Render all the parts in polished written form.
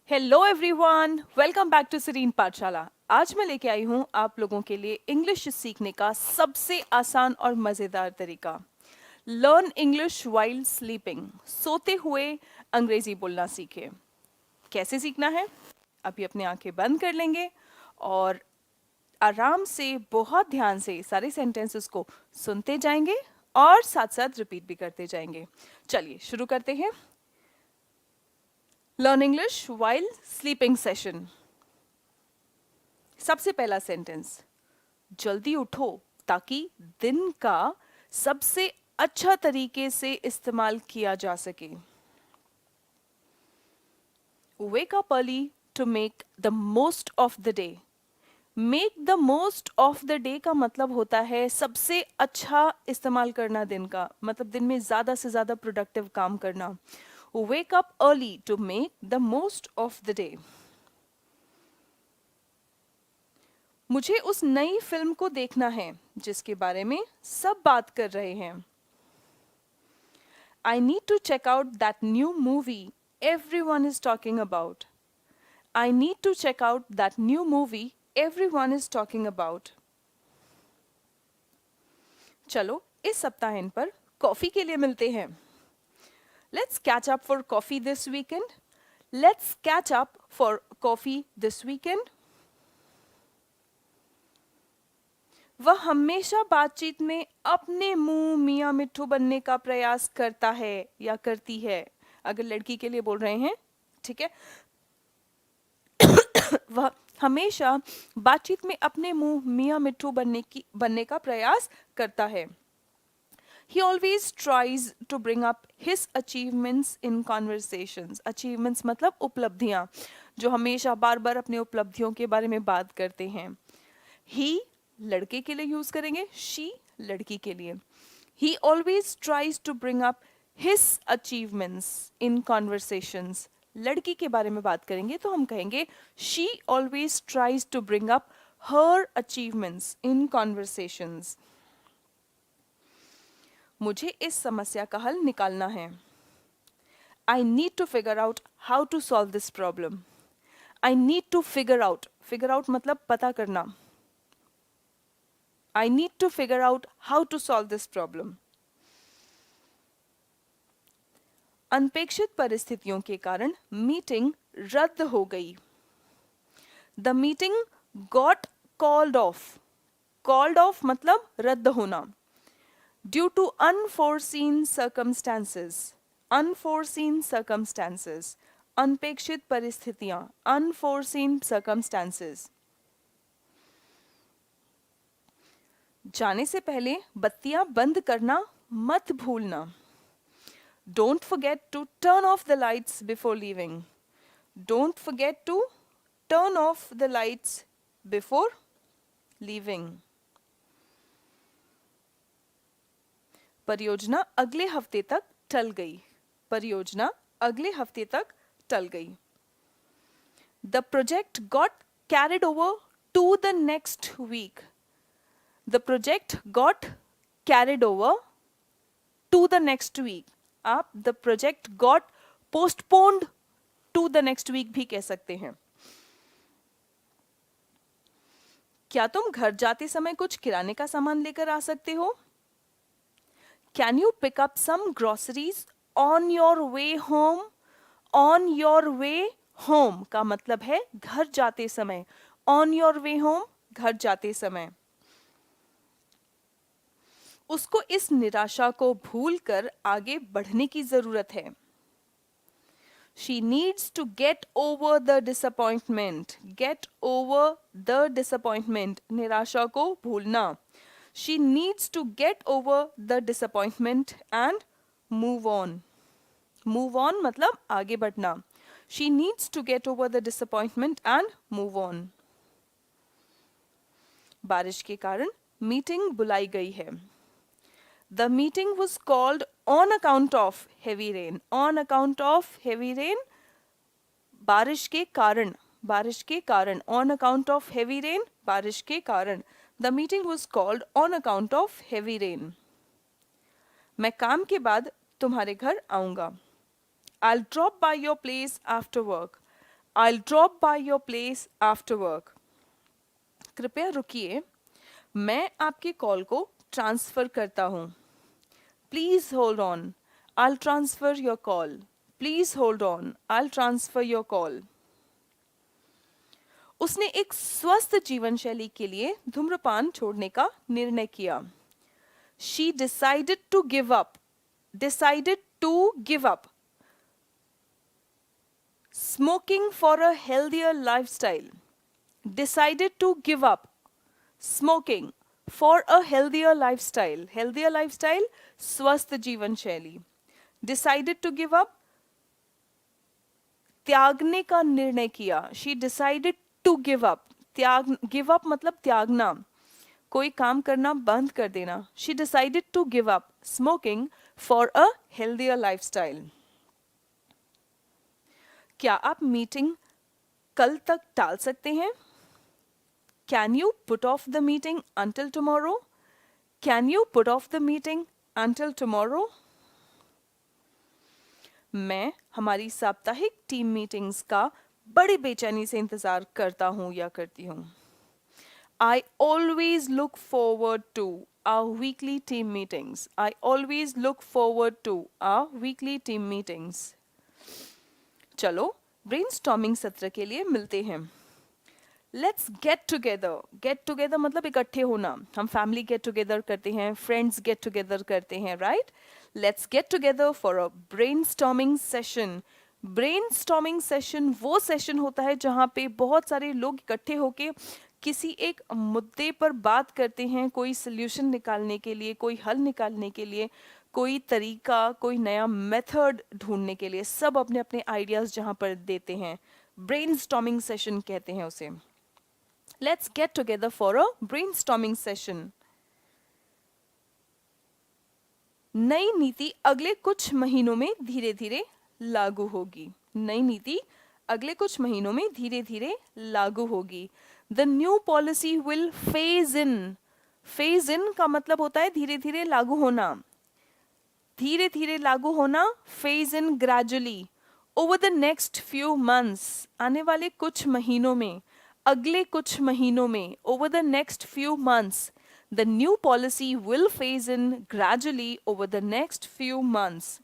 Hello everyone, welcome back to सीरीन पाठशाला। आज मैं लेके आई हूँ आप लोगों के लिए इंग्लिश सीखने का सबसे आसान और मज़ेदार तरीका। Learn English while sleeping. सोते हुए अंग्रेजी बोलना सीखें। कैसे सीखना है? अभी अपनी आंखें बंद कर लेंगे और आराम से बहुत ध्यान से सारे सेंटेंसेस को सुनते जाएंगे और साथ साथ रिपीट भी करते जाएंगे। चलिए शुरू करते हैं। Learn English while sleeping session. सबसे पहला सेंटेंस, जल्दी उठो ताकि दिन का सबसे अच्छा तरीके से इस्तेमाल किया जा सके। Wake up early to make the most of the day. Make the most of the day का मतलब होता है सबसे अच्छा इस्तेमाल करना दिन का, मतलब दिन में ज्यादा से ज्यादा प्रोडक्टिव काम करना। Wake up early to make the most of the day. मुझे उस नई फिल्म को देखना है जिसके बारे में सब बात कर रहे हैं। I need to check out that new movie everyone is talking about. I need to check out that new movie everyone is talking about. चलो इस सप्ताह इन पर कॉफी के लिए मिलते हैं। Let's catch up for coffee this weekend. Let's catch up for coffee this weekend. वह हमेशा बातचीत में अपने मुंह मियाँ मिट्ठू बनने का प्रयास करता है या करती है। अगर लड़की के लिए बोल रहे हैं, ठीक है। वह हमेशा बातचीत में अपने मुंह मियाँ मिट्ठू बनने का प्रयास करता है। He always tries to bring up his achievements in conversations. Achievements मतलब उपलब्धियाँ, जो हमेशा बार बार अपने उपलब्धियों के बारे में बात करते हैं। He लड़के के लिए यूज करेंगे, she लड़की के लिए। He always tries to bring up his achievements in conversations. लड़की के बारे में बात करेंगे तो हम कहेंगे she always tries to bring up her achievements in conversations. मुझे इस समस्या का हल निकालना है। I need to figure out how to solve this problem. I need to figure out मतलब पता करना। I need to figure out how to solve this problem. अनपेक्षित परिस्थितियों के कारण मीटिंग रद्द हो गई। The meeting got called off. Called off मतलब रद्द होना। Due to unforeseen circumstances. Unforeseen circumstances. अनपेक्षित परिस्थितियां, unforeseen circumstances. जाने से पहले बत्तियां बंद करना मत भूलना। Don't forget to turn off the lights before leaving. Don't forget to turn off the lights before leaving. परियोजना अगले हफ्ते तक टल गई। परियोजना अगले हफ्ते तक टल गई। The project got carried over to the next week. The project got carried over to the next week. आप the project got postponed to the next week भी कह सकते हैं। क्या तुम घर जाते समय कुछ किराने का सामान लेकर आ सकते हो? Can you pick up some groceries on your way home? On your way home का मतलब है घर जाते समय। On your way home घर जाते समय। उसको इस निराशा को भूलकर आगे बढ़ने की जरूरत है। She needs to get over the disappointment. Get over the disappointment. निराशा को भूलना। She needs to get over the disappointment and move on. Move on मतलब आगे बढ़ना। She needs to get over the disappointment and move on. बारिश के कारण meeting बुलाई गई है। The meeting was called on account of heavy rain. On account of heavy rain, बारिश के कारण, बारिश के कारण। On account of heavy rain, बारिश के कारण। The meeting was called on account of heavy rain. मैं काम के बाद तुम्हारे घर आऊंगा। I'll drop by your place after work. I'll drop by your place after work. कृपया रुकिए, मैं आपके कॉल को ट्रांसफर करता हूँ. Please hold on. I'll transfer your call. Please hold on. I'll transfer your call. उसने एक स्वस्थ जीवन शैली के लिए धूम्रपान छोड़ने का निर्णय किया. She decided to give up. Decided to give up smoking for a healthier lifestyle. Decided to give up smoking for a healthier lifestyle. Healthier lifestyle, स्वस्थ जीवन शैली. Decided to give up, त्यागने का निर्णय किया. She decided to give up. give up मतलब त्यागना, कोई काम करना बंद कर देना. She decided to give up smoking for a healthier lifestyle. क्या आप मीटिंग कल तक टाल सकते हैं? Can you put off the meeting until tomorrow? Can you put off the meeting until tomorrow? मैं हमारी साप्ताहिक टीम मीटिंग्स का बड़ी बेचैनी से इंतजार करता हूँ या करती हूँ. I always look forward to our weekly team meetings. I always look forward to our weekly team meetings. चलो ब्रेनस्टॉर्मिंग सत्र के लिए मिलते हैं. Let's get together. Get together मतलब इकट्ठे होना. हम फैमिली गेट टुगेदर करते हैं, फ्रेंड्स गेट टुगेदर करते हैं, right? Let's get together for a brainstorming session. Brainstorming session वो सेशन होता है जहाँ पे बहुत सारे लोग इकट्ठे होके किसी एक मुद्दे पर बात करते हैं, कोई सोल्यूशन निकालने के लिए, कोई हल निकालने के लिए, कोई तरीका, कोई नया मेथड ढूंढने के लिए. सब अपने अपने आइडियाज जहाँ पर देते हैं, ब्रेनस्टॉर्मिंग सेशन कहते हैं उसे. Let's get together for a brainstorming session. नई नीति अगले कुछ महीनों में धीरे धीरे लागू होगी. नई नीति अगले कुछ महीनों में धीरे धीरे लागू होगी. The new policy will phase in. Phase in का मतलब होता है धीरे धीरे लागू होना. धीरे धीरे लागू होना. Phase in gradually. Over the next few months. आने वाले कुछ महीनों में, अगले कुछ महीनों में, over the next few months, the new policy will phase in gradually over the next few months.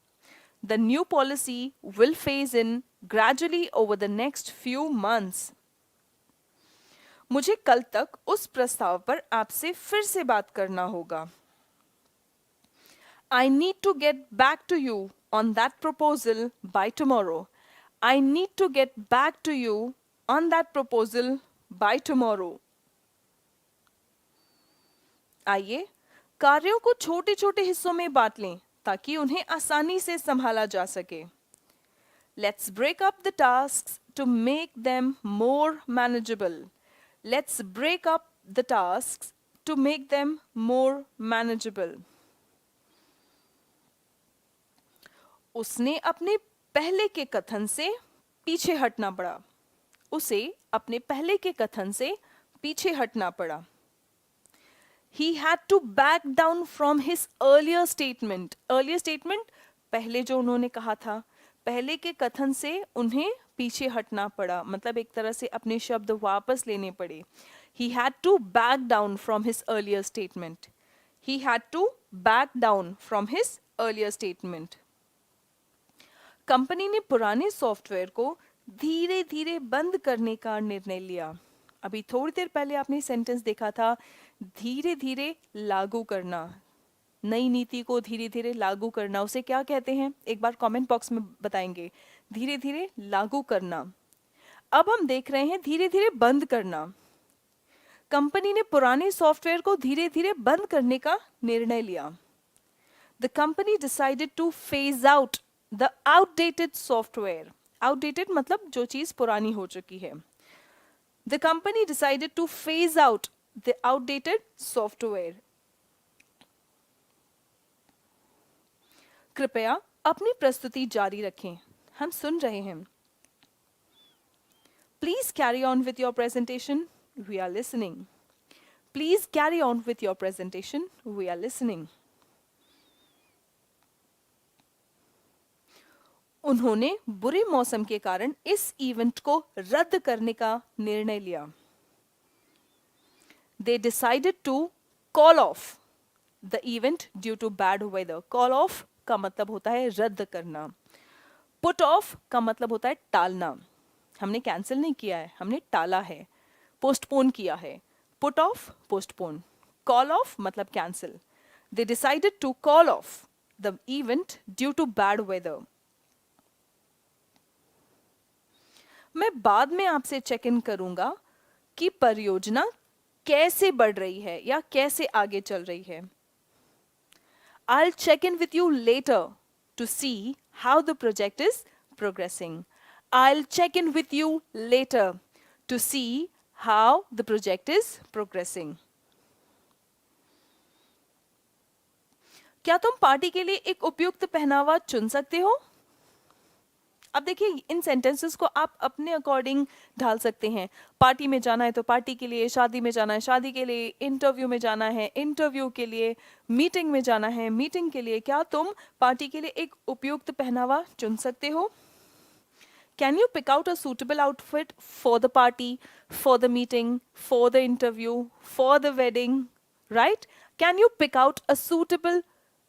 The new policy will phase in gradually over the next few months. मुझे कल तक उस प्रस्ताव पर आपसे फिर से बात करना होगा. I need to get back to you on that proposal by tomorrow. I need to get back to you on that proposal by tomorrow. आइए कार्यों को छोटे छोटे हिस्सों में बांट लें ताकि उन्हें आसानी से संभाला जा सके. Let's break up the tasks to make them more manageable. Let's break up the tasks to make them more manageable. उसने अपने पहले के कथन से पीछे हटना पड़ा. उसे अपने पहले के कथन से पीछे हटना पड़ा. He had to back down from his earlier statement. Earlier statement पहले जो उन्होंने कहा था, पहले के कथन से उन्हें पीछे हटना पड़ा. मतलब एक तरह से अपने शब्द वापस लेने पड़े. He had to back down from his earlier statement. He had to back down from his earlier statement. Company ने पुराने सॉफ्टवेयर को धीरे धीरे बंद करने का निर्णय लिया. अभी थोड़ी देर पहले आपने सेंटेंस देखा था, धीरे धीरे लागू करना. नई नीति को धीरे धीरे लागू करना, उसे क्या कहते हैं? एक बार कमेंट बॉक्स में बताएंगे. धीरे धीरे लागू करना. अब हम देख रहे हैं धीरे धीरे बंद करना. कंपनी ने पुराने सॉफ्टवेयर को धीरे धीरे बंद करने का निर्णय लिया. The company decided two phase out the outdated software. Outdated मतलब जो चीज पुरानी हो चुकी है. The company decided to phase out the outdated software. कृपया अपनी प्रस्तुति जारी रखें. हम सुन रहे हैं. Please carry on with your presentation. We are listening. Please carry on with your presentation. We are listening. उन्होंने बुरे मौसम के कारण इस इवेंट को रद्द करने का निर्णय लिया. They decided to call off the event due to bad weather. Call off का मतलब होता है रद्द करना. Put off का मतलब होता है टालना. हमने कैंसिल नहीं किया है, हमने टाला है, पोस्टपोन किया है. Put off, postpone. Call off मतलब cancel. They decided to call off the event due to bad weather. मैं बाद में आपसे चेक इन करूंगा कि परियोजना कैसे बढ़ रही है या कैसे आगे चल रही है. I'll check in with you later to see how the project is progressing. I'll check in with you later to see how the project is progressing. क्या तुम पार्टी के लिए एक उपयुक्त पहनावा चुन सकते हो? अब देखिए, इन सेंटेंसेस को आप अपने अकॉर्डिंग ढाल सकते हैं. पार्टी में जाना है तो पार्टी के लिए, शादी में जाना है शादी के लिए, इंटरव्यू में जाना है इंटरव्यू के लिए, मीटिंग में जाना है मीटिंग के लिए. क्या तुम पार्टी के लिए एक उपयुक्त पहनावा चुन सकते हो? Can you pick out a suitable outfit for the party, for the meeting, for the interview, for the wedding, right? Can you pick out a suitable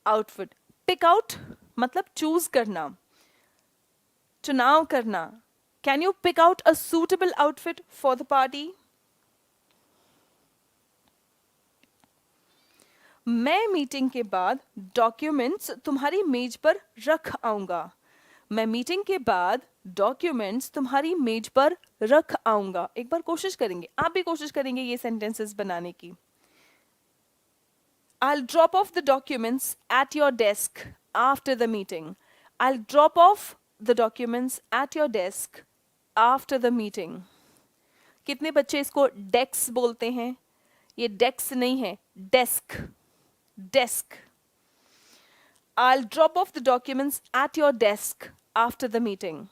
outfit? Pick out मतलब choose करना, चुनाव करना. Can you pick out a suitable outfit for the party? मैं meeting के बाद documents तुम्हारी मेज पर रख आऊंगा. मैं मीटिंग के बाद डॉक्यूमेंट्स तुम्हारी मेज पर रख आऊंगा. एक बार कोशिश करेंगे, आप भी कोशिश करेंगे ये सेंटेंसेस बनाने की. I'll drop off the documents at your desk after the meeting. I'll drop off the documents at your desk after the meeting. कितने बच्चे इसको डेस्क बोलते हैं? ये डेस्क नहीं है, desk. Desk. I'll drop off the documents at your desk after the meeting.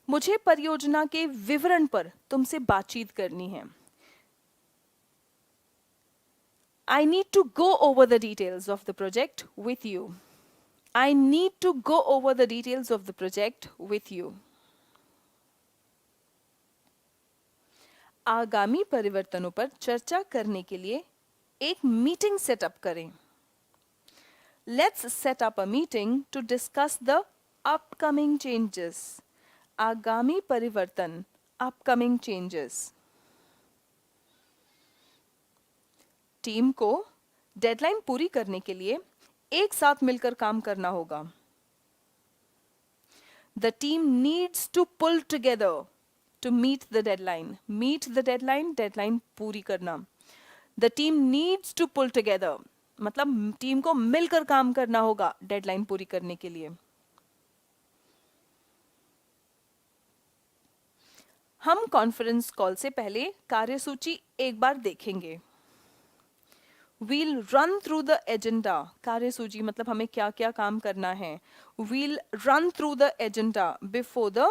मुझे परियोजना के विवरण पर तुमसे बातचीत करनी है. I need to go over the details of the project with you. I need to go over the details of the project with you. आगामी परिवर्तनों पर चर्चा करने के लिए एक मीटिंग सेटअप करें. Let's set up a meeting to discuss the upcoming changes. आगामी परिवर्तन, upcoming changes. टीम को डेडलाइन पूरी करने के लिए एक साथ मिलकर काम करना होगा. The team needs to pull together to meet the deadline. Meet the deadline, deadline पूरी करना. The team needs to pull together मतलब टीम को मिलकर काम करना होगा डेडलाइन पूरी करने के लिए. हम कॉन्फ्रेंस कॉल से पहले कार्यसूची एक बार देखेंगे. We'll run through the agenda. कार्यसूची मतलब हमें क्या क्या काम करना है. We'll run through the agenda before the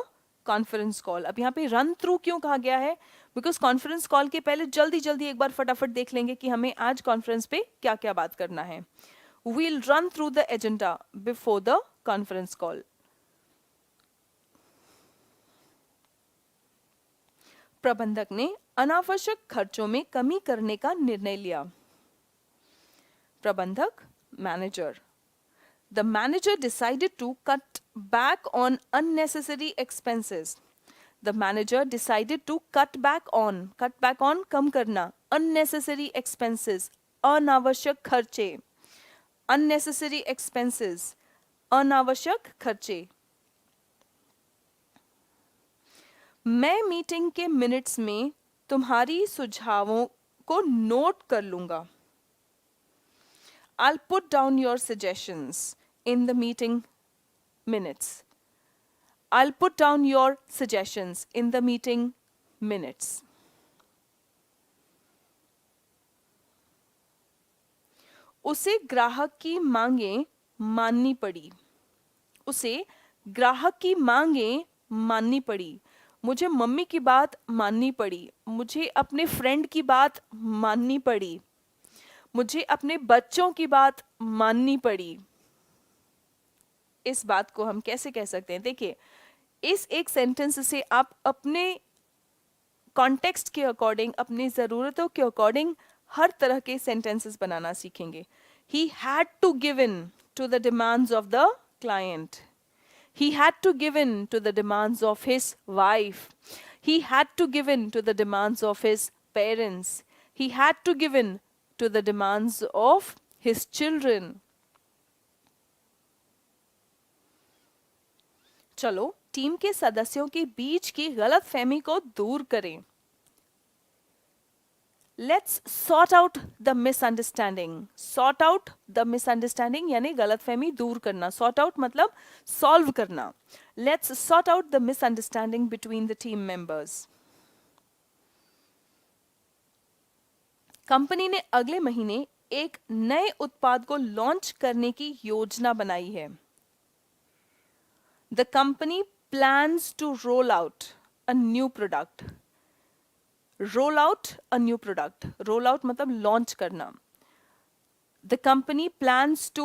conference call. अब यहाँ पे run through क्यों कहा गया है? Because conference call के पहले जल्दी जल्दी एक बार फटाफट देख लेंगे कि हमें आज कॉन्फ्रेंस पे क्या क्या बात करना है. We'll run through the agenda before the conference call. प्रबंधक ने अनावश्यक खर्चों में कमी करने का निर्णय लिया. प्रबंधक, manager. The manager decided to cut back on unnecessary expenses. The manager decided to cut back on कम करना, unnecessary expenses, अनावश्यक खर्चे. Unnecessary expenses, अनावश्यक खर्चे. मैं मीटिंग के मिनट्स में तुम्हारी सुझावों को नोट कर लूंगा. I'll put down your suggestions in the meeting minutes. I'll put down your suggestions in the meeting minutes. उसे ग्राहक की मांगें माननी पड़ी. उसे ग्राहक की मांगें माननी पड़ी. मुझे मम्मी की बात माननी पड़ी. मुझे अपने फ्रेंड की बात माननी पड़ी. मुझे अपने बच्चों की बात माननी पड़ी। इस बात को हम कैसे कह सकते हैं? देखिए, इस एक सेंटेंस से आप अपने कॉन्टेक्स्ट के अकॉर्डिंग, अपनी ज़रूरतों के अकॉर्डिंग हर तरह के सेंटेंसेस बनाना सीखेंगे। He had to give in to the demands of the client. He had to give in to the demands of his wife. He had to give in to the demands of his parents. He had to give in to the demands of his children. चलो team के सदस्यों के बीच की गलतफहमी को दूर करें। Let's sort out the misunderstanding. Sort out the misunderstanding यानी गलतफहमी दूर करना। Sort out मतलब solve करना। Let's sort out the misunderstanding between the team members. Company ने अगले महीने एक नए उत्पाद को लॉन्च करने की योजना बनाई है। The company plans to roll out a new product. Roll out a new product. Roll out मतलब लॉन्च करना। The company plans to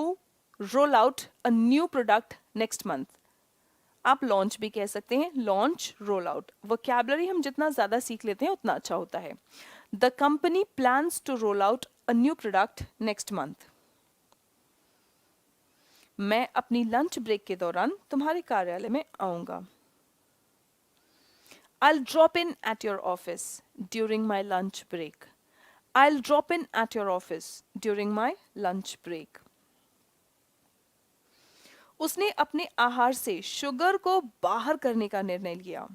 roll out a new product next month. आप लॉन्च भी कह सकते हैं, लॉन्च, रोल आउट। वोकैबुलरी हम जितना ज़्यादा सीख लेते हैं उतना अच्छा होता है। The company plans to roll out a new product next month. मैं अपनी लंच ब्रेक के दौरान तुम्हारे कार्यालय में आऊँगा। I'll drop in at your office during my lunch break. I'll drop in at your office during my lunch break. उसने अपने आहार से शुगर को बाहर करने का निर्णय लिया।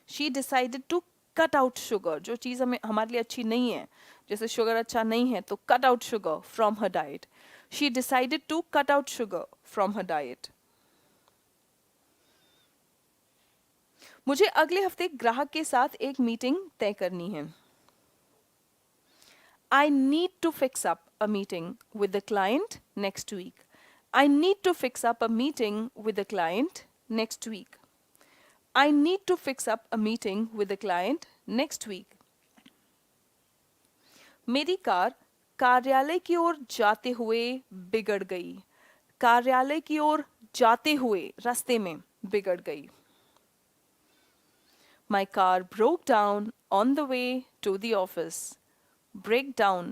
She decided to cut out sugar. जो चीज़ हमें हमारे लिए अच्छी नहीं है, जैसे शुगर अच्छा नहीं है तो cut out sugar from her diet. She decided to cut out sugar from her diet. मुझे अगले हफ्ते ग्राहक के साथ एक मीटिंग तय करनी है। I need to fix up a meeting with the client next week. I need to fix up a meeting with the client next week. I need to fix up a meeting with the client next week. मेरी car कार्यालय की ओर जाते हुए बिगड़ गई। कार्यालय की ओर जाते हुए रास्ते में बिगड़ गई। My car broke down on the way to the office. Break down.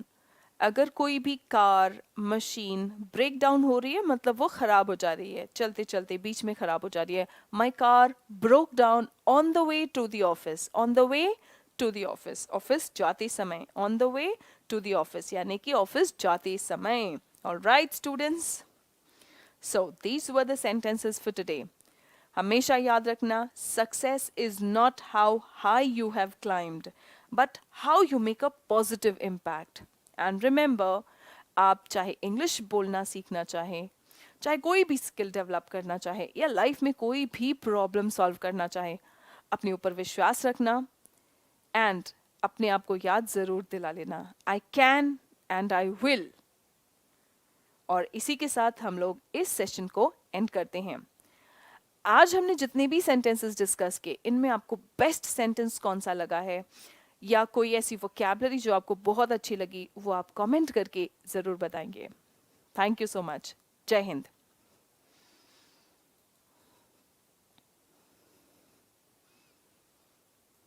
अगर कोई भी कार, मशीन ब्रेक डाउन हो रही है मतलब वो खराब हो जा रही है, चलते चलते बीच में खराब हो जा रही है। My car broke down on the way to the office. On the way to the office. Office जाते समय। On the way to the office यानी कि ऑफिस जाते समय। All right, students. So these were the sentences for today. हमेशा याद रखना, success is not how high you have climbed but how you make a positive impact. And remember, आप चाहे English बोलना सीखना चाहें, चाहे कोई भी स्किल डेवलप करना चाहे या लाइफ में कोई भी प्रॉब्लम सॉल्व करना चाहे, अपने ऊपर विश्वास रखना एंड अपने आप को याद ज़रूर दिला लेना, I can and I will. और इसी के साथ हम लोग इस सेशन को एंड करते हैं। आज हमने जितने भी सेंटेंसेस डिस्कस किए, इनमें आपको बेस्ट सेंटेंस कौन सा लगा है या कोई ऐसी वोकैबुलरी जो आपको बहुत अच्छी लगी, वो आप कमेंट करके ज़रूर बताएंगे। Thank you so much. जय हिंद।